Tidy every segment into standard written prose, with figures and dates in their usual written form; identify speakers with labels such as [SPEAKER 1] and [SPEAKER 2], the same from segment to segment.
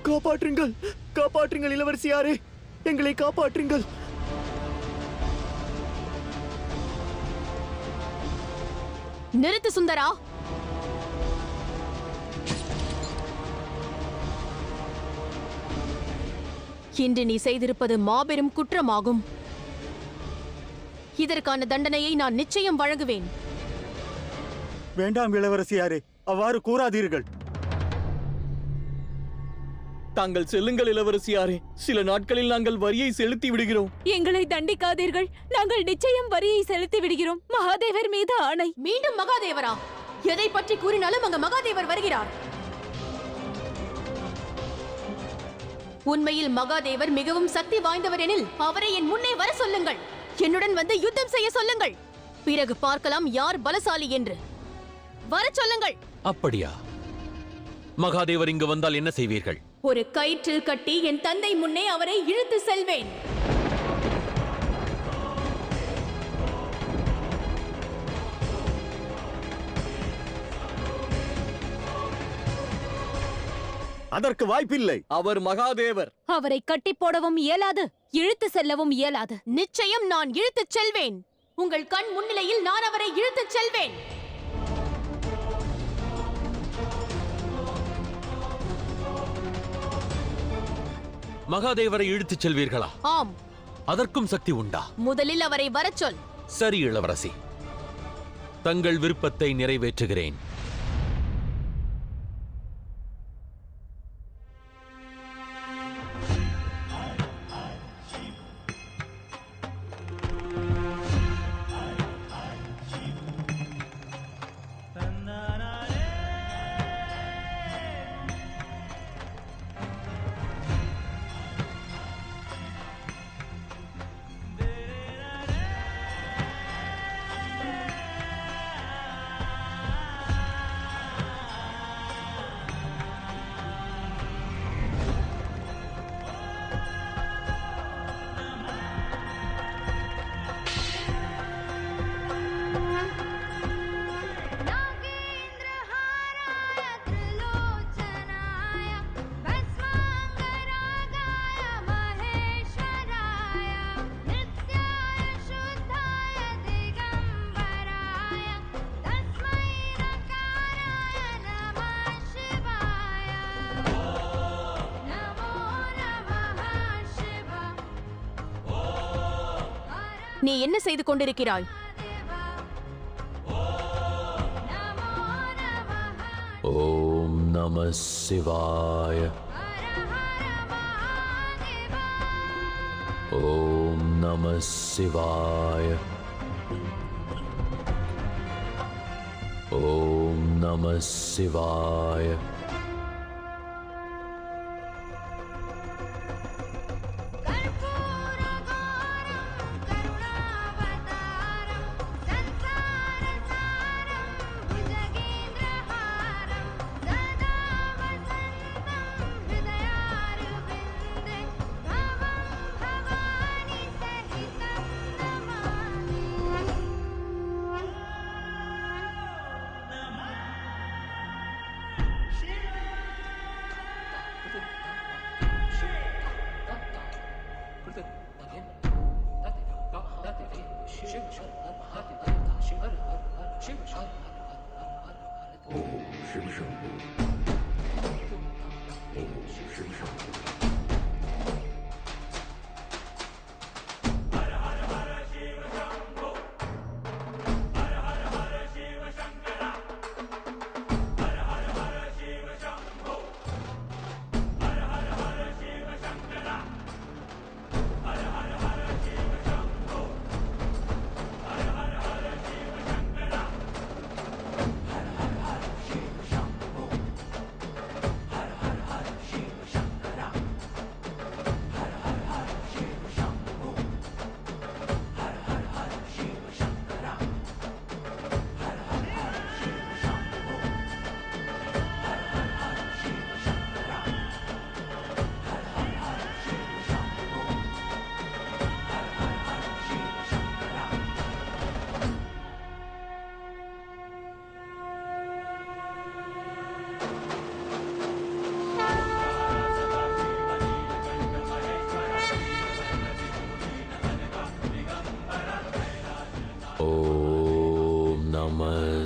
[SPEAKER 1] காப்பாற்றுங்கள், காப்பாற்றுங்கள் இளவரசியாரே, எங்களை காப்பாற்றுங்கள்.
[SPEAKER 2] நிறுத்து சுந்தரா. இன்று நீ செய்திருப்பது மாபெரும் குற்றமாகும். இதற்கான தண்டனையை நான் நிச்சயம் வழங்குவேன்.
[SPEAKER 1] வேண்டாம் இளவரசியாரே, அவ்வாறு கூறாதீர்கள்.
[SPEAKER 3] தாங்கள் செல்லுங்கள் இளவரசியாரே, சில நாட்களில் நாங்கள் வரியை செலுத்தி விடுகிறோம்.
[SPEAKER 4] எங்களை தண்டிக்காதீர்கள், நாங்கள் நிச்சயம் வரியை செலுத்தி விடுகிறோம். மகாதேவர் மீது ஆணை.
[SPEAKER 2] மீண்டும் மகாதேவரா? எதை பற்றி கூறினாலும் அங்க மகாதேவர் வருகிறார். உண்மையில் மகாதேவர் மிகவும் சக்தி வாய்ந்தவர் எனில் அவரை என் முன்னே வர சொல்லுங்கள். என்னுடன் வந்து யுத்தம் செய்ய சொல்லுங்கள். பிறகு பார்க்கலாம் யார் பலசாலி என்று. வர சொல்லுங்கள்.
[SPEAKER 5] அப்படியா? மகாதேவர் இங்கு வந்தால் என்ன செய்வீர்கள்?
[SPEAKER 2] ஒரு கயிற்றில் கட்டி என் தந்தை முன்னே அவரை இழுத்து செல்வேன்.
[SPEAKER 1] அதற்கு வாய்ப்பில்லை.
[SPEAKER 3] அவர் மகாதேவர்.
[SPEAKER 4] அவரை கட்டி போடவும் இயலாது, இழுத்து செல்லவும் இயலாது.
[SPEAKER 2] நிச்சயம் நான் இழுத்துச் செல்வேன். உங்கள் கண் முன்னிலையில் நான் அவரை இழுத்துச் செல்வேன்.
[SPEAKER 5] மகாதேவரை இழுத்துச் செல்வீர்களா?
[SPEAKER 2] ஆம்.
[SPEAKER 5] அதற்கும் சக்தி உண்டா?
[SPEAKER 2] முதலில் அவரை வரச் சொல்.
[SPEAKER 5] சரி இளவரசி, தங்கள் விருப்பத்தை நிறைவேற்றுகிறேன்.
[SPEAKER 2] நீ என்ன செய்து கொண்டிருக்கிறாய்?
[SPEAKER 5] ஓம் நம சிவாய. ஓம் நம சிவாய. ஓம் நம சிவாய.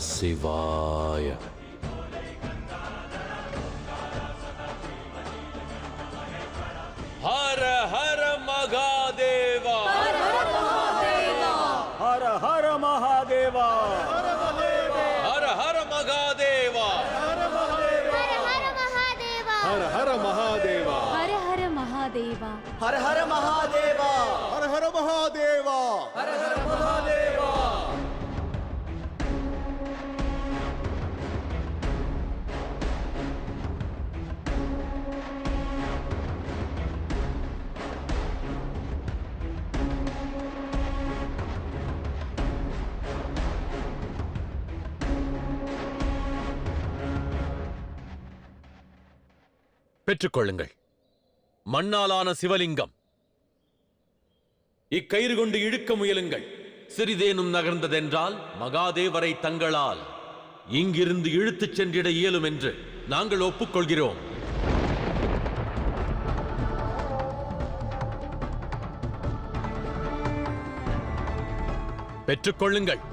[SPEAKER 5] சிவாய. ஹர ஹர மகாதேவா.
[SPEAKER 1] ஹர ஹர மகாதேவா.
[SPEAKER 5] ஹர ஹர மகாதேவா.
[SPEAKER 1] ஹர ஹர மகாதேவா.
[SPEAKER 4] ஹர ஹர மகாதேவா.
[SPEAKER 1] ஹர ஹர மகாதேவா. ஹர ஹர மகாதேவா. ஹர ஹர மகாதேவா.
[SPEAKER 5] பெற்றுக்கொள்ளுங்கள். மண்ணாலான சிவலிங்கம். இக்கயிறு கொண்டு இழுக்க முயலுங்கள். சிறிதேனும் நகர்ந்ததென்றால் மகாதேவரை தங்களால் இங்கிருந்து இழுத்துச் சென்றிட இயலும் என்று நாங்கள் ஒப்புக்கொள்கிறோம். பெற்றுக்கொள்ளுங்கள்.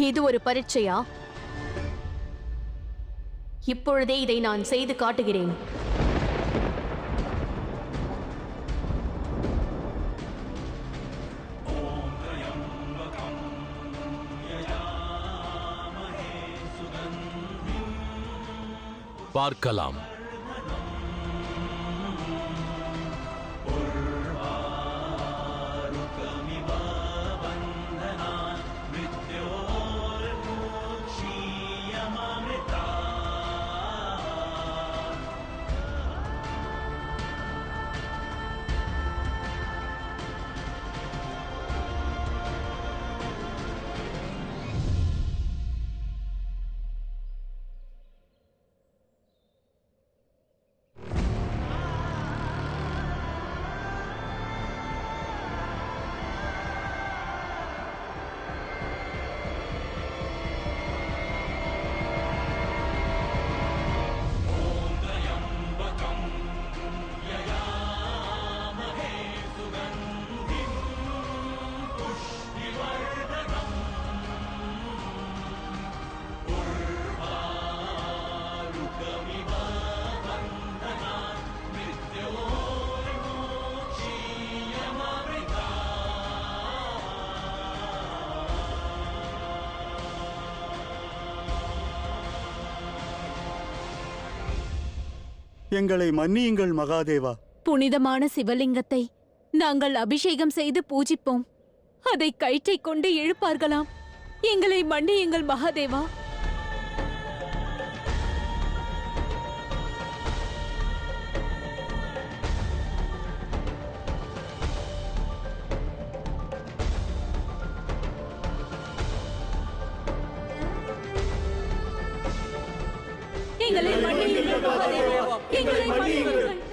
[SPEAKER 2] இது ஒரு பரீட்சையா? இப்பொழுதே இதை நான் செய்து காட்டுகிறேன்.
[SPEAKER 5] பார்க்கலாம்.
[SPEAKER 1] எங்களை மன்னியுங்கள் மகாதேவா.
[SPEAKER 4] புனிதமான சிவலிங்கத்தை நாங்கள் அபிஷேகம் செய்து பூஜிப்போம். அதை கயிற்றை கொண்டு இழுப்பார்களாம். எங்களை மன்னியுங்கள் மகாதேவா. எங்களை மன்னியுங்கள் மகாதேவா. எங்களை மன்னியுங்கள்.